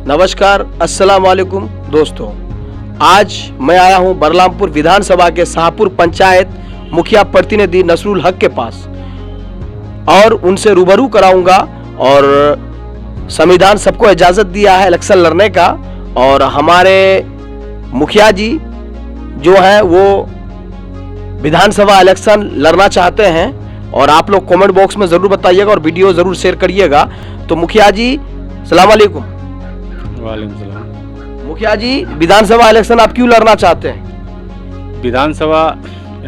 नमस्कार, अस्सलाम वालेकुम दोस्तों। आज मैं आया हूं बरलामपुर विधानसभा के शाहपुर पंचायत मुखिया प्रतिनिधि नसरुल हक के पास और उनसे रूबरू कराऊंगा। और संविधान सबको इजाजत दिया है इलेक्शन लड़ने का, और हमारे मुखिया जी जो हैं वो विधानसभा इलेक्शन लड़ना चाहते हैं। और आप लोग कमेंट बॉक्स में जरूर बताइएगा और वीडियो जरूर शेयर करिएगा। तो मुखिया जी सलाम वालेकुम। वालेकुम सलाम। मुखिया जी, विधानसभा इलेक्शन आप क्यों लड़ना चाहते हैं? विधानसभा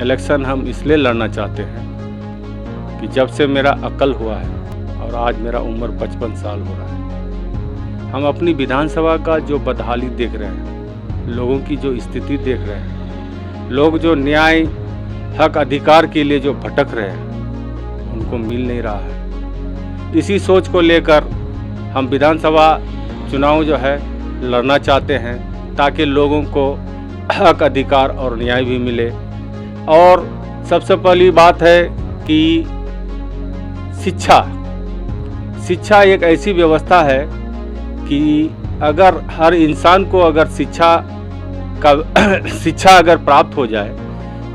इलेक्शन हम इसलिए लड़ना चाहते हैं कि जब से मेरा अकल हुआ है और आज मेरा उम्र 55 साल हो रहा है, हम अपनी विधानसभा का जो बदहाली देख रहे हैं, लोगों की जो स्थिति देख रहे हैं, लोग जो न्याय हक अधिकार के लिए जो भटक रहे हैं उनको मिल नहीं रहा है। इसी सोच को लेकर हम विधानसभा चुनाव जो है लड़ना चाहते हैं ताकि लोगों को हक अधिकार और न्याय भी मिले। और सबसे पहली बात है कि शिक्षा एक ऐसी व्यवस्था है कि अगर हर इंसान को अगर शिक्षा अगर प्राप्त हो जाए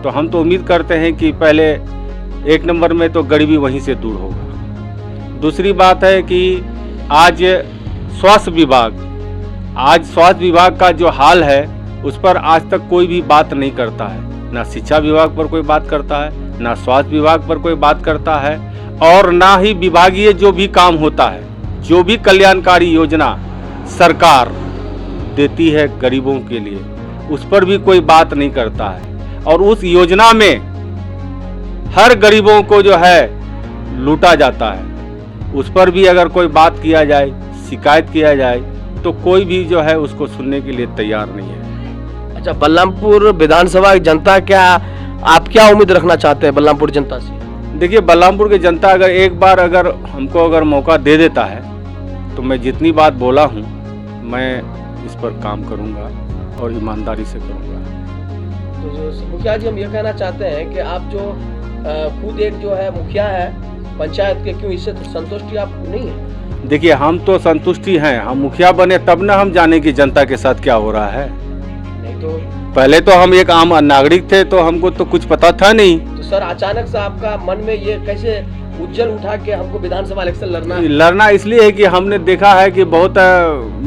तो हम तो उम्मीद करते हैं कि पहले एक नंबर में तो गरीबी वहीं से दूर होगा। दूसरी बात है कि आज स्वास्थ्य विभाग का जो हाल है उस पर आज तक कोई भी बात नहीं करता है। ना शिक्षा विभाग पर कोई बात करता है, ना स्वास्थ्य विभाग पर कोई बात करता है, और ना ही विभागीय जो भी काम होता है, जो भी कल्याणकारी योजना सरकार देती है गरीबों के लिए, उस पर भी कोई बात नहीं करता है। और उस योजना में हर गरीबों को जो है लूटा जाता है। उस पर भी अगर कोई बात किया जाए, शिकायत किया जाए, तो कोई भी जो है उसको सुनने के लिए तैयार नहीं है। अच्छा, बलरामपुर विधानसभा की जनता आप क्या उम्मीद रखना चाहते हैं बलरामपुर जनता से? देखिए, बलरामपुर की जनता अगर एक बार अगर हमको मौका दे देता है तो मैं जितनी बात बोला हूँ मैं इस पर काम करूँगा और ईमानदारी से करूँगा। तो मुखिया जी, हम ये कहना चाहते हैं कि आप जो खुद एक जो है मुखिया है पंचायत के, क्यों इससे संतुष्टि आप नहीं है? देखिए, हम तो संतुष्टि हैं। हम मुखिया बने तब ना हम जाने की जनता के साथ क्या हो रहा है। नहीं तो पहले तो हम एक आम नागरिक थे तो हमको तो कुछ पता था नहीं। तो सर, अचानक से आपका मन में ये कैसे उज्जवल उठा कि हमको विधानसभा इलेक्शन लड़ना इसलिए है कि हमने देखा है कि बहुत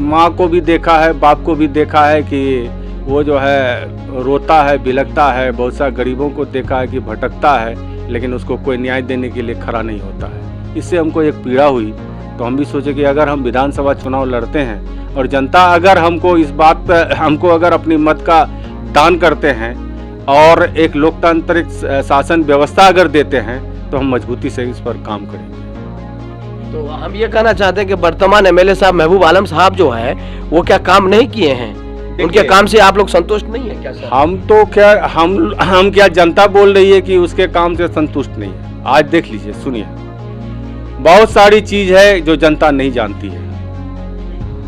माँ को भी देखा है, बाप को भी देखा है कि वो जो है रोता है, बिलखता है। बहुत सारे गरीबों को देखा है कि भटकता है, लेकिन उसको कोई न्याय देने के लिए खड़ा नहीं होता है। इससे हमको एक पीड़ा हुई, तो हम भी सोचे कि अगर हम विधानसभा चुनाव लड़ते हैं और जनता अगर हमको अगर अपनी मत का दान करते हैं और एक लोकतांत्रिक शासन व्यवस्था अगर देते हैं तो हम मजबूती से इस पर काम करेंगे। तो हम ये कहना चाहते हैं कि वर्तमान एमएलए साहब महबूब आलम साहब जो है वो क्या काम नहीं किए हैं? उनके काम से आप लोग संतुष्ट नहीं है क्या सर? हम क्या जनता बोल रही है कि उसके काम से संतुष्ट नहीं है? आज देख लीजिए, सुनिए, बहुत सारी चीज है जो जनता नहीं जानती है।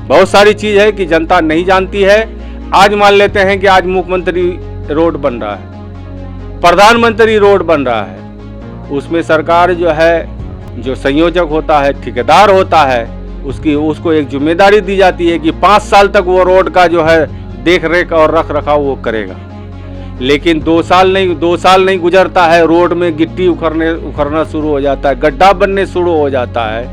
बहुत सारी चीज है कि जनता नहीं जानती है। आज मान लेते हैं कि आज मुख्यमंत्री रोड बन रहा है, प्रधानमंत्री रोड बन रहा है, उसमें सरकार जो है, जो संयोजक होता है, ठेकेदार होता है, उसको एक जिम्मेदारी दी जाती है कि 5 साल तक वो रोड का जो है देख रेख और रख रखाव वो करेगा। लेकिन 2 साल नहीं गुजरता है, रोड में गिट्टी उखड़ना शुरू हो जाता है, गड्ढा बनने शुरू हो जाता है,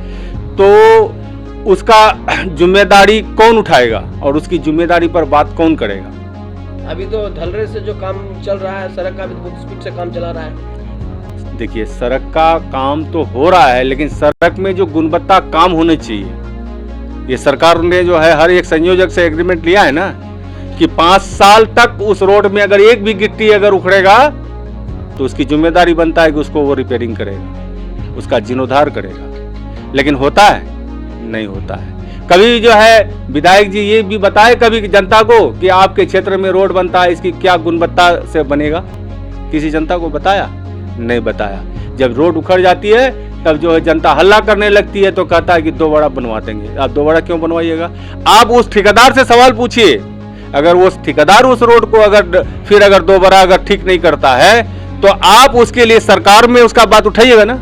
तो उसका जिम्मेदारी कौन उठाएगा और उसकी जिम्मेदारी पर बात कौन करेगा? अभी तो धलरे से जो काम चल रहा है, सड़क का भी बहुत स्पीड से काम चला रहा है। देखिए, सड़क का काम तो हो रहा है, लेकिन सड़क में जो गुणवत्ता काम होने चाहिए, ये सरकार ने जो है हर एक संयोजक से एग्रीमेंट लिया है ना कि 5 साल तक उस रोड में अगर एक भी गिट्टी अगर उखड़ेगा तो उसकी जिम्मेदारी बनता है कि उसको वो रिपेयरिंग करेगा, उसका जीर्णोद्धार करेगा। लेकिन होता है? नहीं होता है। कभी जो है विधायक जी ये भी बताए कभी जनता को कि आपके क्षेत्र में रोड बनता है, इसकी क्या गुणवत्ता से बनेगा? किसी जनता को बताया? नहीं बताया। जब रोड उखड़ जाती है तब जो है जनता हल्ला करने लगती है, तो कहता है कि 2 बड़ा बनवा देंगे। आप 2 बड़ा क्यों बनवाइएगा? आप उस ठेकेदार से सवाल पूछिए। अगर वो ठेकेदार उस रोड को अगर 2 बड़ा अगर ठीक नहीं करता है तो आप उसके लिए सरकार में उसका बात उठाइएगा ना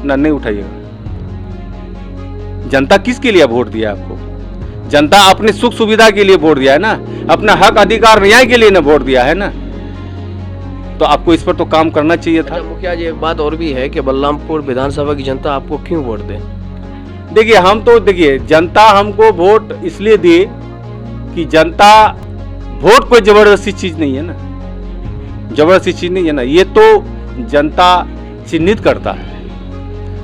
नहीं उठाइएगा। जनता किसके लिए वोट दिया आपको? जनता अपने सुख सुविधा के लिए वोट दिया है ना, अपना हक अधिकार न्याय के लिए ना वोट दिया है ना, तो आपको इस पर तो काम करना चाहिए था। अच्छा मुखिया जी, एक बात और भी है कि बलरामपुर विधानसभा की जनता आपको क्यों वोट दे? देखिए जनता हमको वोट इसलिए दी कि जनता, वोट कोई जबरदस्ती चीज नहीं है ना, जबरदस्ती चीज नहीं है ना, ये तो जनता चिन्हित करता है,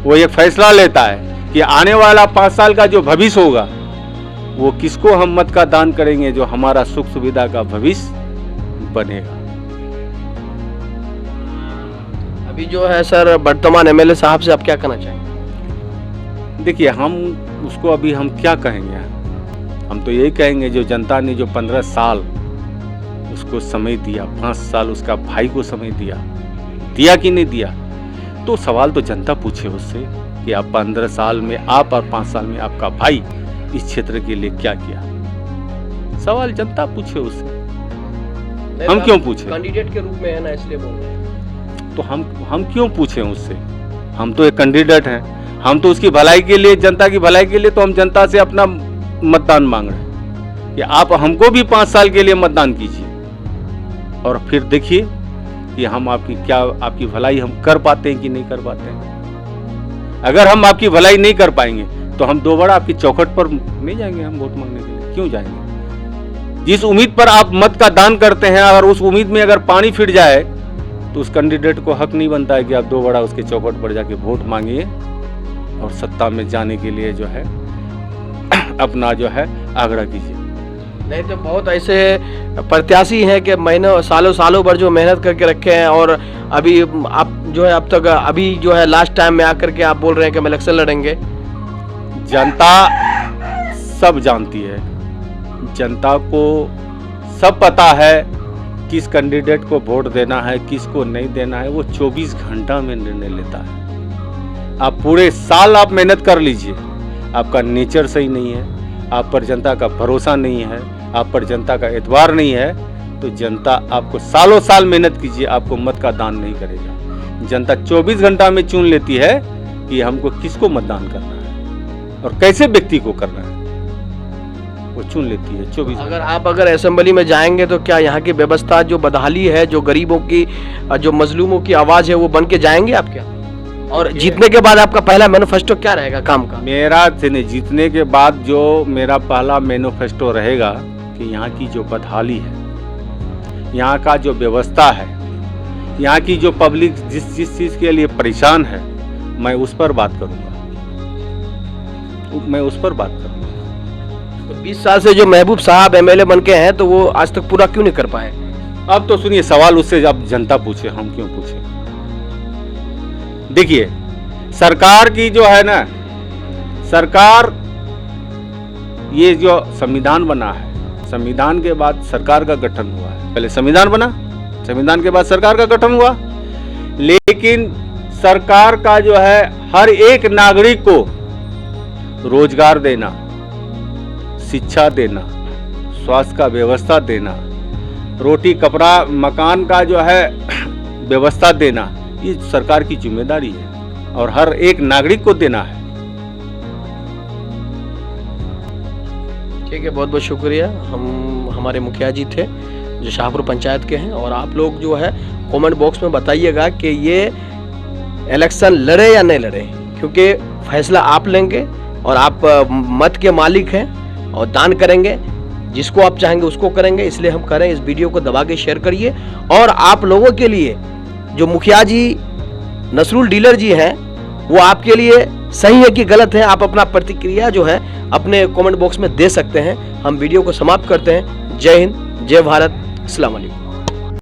वो एक फैसला लेता है कि आने वाला 5 साल का जो भविष्य होगा वो किसको हम मत का दान करेंगे, जो हमारा सुख सुविधा का भविष्य बनेगा। अभी जो है सर वर्तमान एमएलए साहब से आप क्या कहना चाहेंगे? देखिए हम उसको अभी हम क्या कहेंगे, हम तो यही कहेंगे जो जनता ने जो 15 साल उसको समय दिया, 5 साल उसका भाई को समय दिया कि नहीं दिया, तो सवाल तो जनता पूछे उससे कि आप 15 साल में आप और 5 साल में आपका भाई इस क्षेत्र के लिए क्या किया। सवाल जनता पूछे उससे, हम क्यों पूछे? कैंडिडेट के रूप में है ना, इसलिए बोल रहे हैं। तो हम क्यों पूछे उससे? हम तो एक कैंडिडेट हैं, हम तो उसकी भलाई के लिए, जनता की भलाई के लिए तो हम जनता से अपना मतदान मांग रहे हैं कि आप हमको भी 5 साल के लिए मतदान कीजिए और फिर देखिए कि हम आपकी भलाई हम कर पाते हैं कि नहीं कर पाते हैं। अगर हम आपकी भलाई नहीं कर पाएंगे तो हम दोबारा आपकी चौखट पर नहीं जाएंगे, हम वोट मांगने के लिए क्यों जाएंगे? जिस उम्मीद पर आप मत का दान करते हैं, अगर उस उम्मीद में अगर पानी फिर जाए तो उस कैंडिडेट को हक नहीं बनता है कि आप दोबारा उसके चौखट पर जाके वोट मांगिए और सत्ता में जाने के लिए जो है अपना जो है आग्रह कीजिए। नहीं तो बहुत ऐसे प्रत्याशी हैं कि महीनों सालों भर जो मेहनत करके रखे हैं और अभी आप जो है अब तक अभी जो है लास्ट टाइम में आकर के आप बोल रहे हैं कि हम इलेक्शन लड़ेंगे। जनता सब जानती है, जनता को सब पता है किस कैंडिडेट को वोट देना है, किसको नहीं देना है, वो 24 घंटा में निर्णय लेता है। आप पूरे साल आप मेहनत कर लीजिए, आपका नेचर सही नहीं है, आप पर जनता का भरोसा नहीं है, आप पर जनता का एतबार नहीं है, तो जनता आपको सालों साल मेहनत कीजिए, आपको मत का दान नहीं करेगा। जनता 24 घंटा में चुन लेती है कि हमको किसको मतदान करना है और कैसे व्यक्ति को करना है, वो चुन लेती है 24। अगर असेंबली में जाएंगे तो क्या यहाँ की व्यवस्था जो बदहाली है, जो गरीबों की, जो मजलूमों की आवाज है, वो बन के जाएंगे आप क्या? और जीतने के बाद आपका पहला मैनिफेस्टो क्या रहेगा काम का? मेरा जीतने के बाद जो मेरा पहला मैनिफेस्टो रहेगा कि यहाँ की जो बदहाली है, यहाँ का जो व्यवस्था है, यहाँ की जो पब्लिक जिस चीज के लिए परेशान है, मैं उस पर बात करूंगा, मैं उस पर बात करूंगा। तो 20 साल से जो महबूब साहब एमएलए बन के हैं तो वो आज तक पूरा क्यों नहीं कर पाए? अब तो सुनिए सवाल उससे अब जनता पूछे, हम क्यों पूछे। देखिए सरकार की जो है ना, सरकार ये जो संविधान बना है, संविधान के बाद सरकार का गठन हुआ है। पहले संविधान बना, संविधान के बाद सरकार का गठन हुआ, लेकिन सरकार का जो है हर एक नागरिक को रोजगार देना, शिक्षा देना, स्वास्थ्य का व्यवस्था देना, रोटी कपड़ा मकान का जो है व्यवस्था देना, ये सरकार की जिम्मेदारी है और हर एक नागरिक को देना है। ठीक है, बहुत बहुत शुक्रिया। हमारे मुखिया जी थे जो शाहपुर पंचायत के हैं, और आप लोग जो है कमेंट बॉक्स में बताइएगा कि ये इलेक्शन लड़े या नहीं लड़े, क्योंकि फैसला आप लेंगे और आप मत के मालिक हैं और दान करेंगे, जिसको आप चाहेंगे उसको करेंगे। इसलिए हम कह रहे हैं इस वीडियो को दबा के शेयर करिए। और आप लोगों के लिए जो मुखिया जी नसरुल डीलर जी हैं वो आपके लिए सही है कि गलत है, आप अपना प्रतिक्रिया जो है अपने कमेंट बॉक्स में दे सकते हैं। हम वीडियो को समाप्त करते हैं। जय हिंद, जय भारत, अस्सलाम वालेकुम।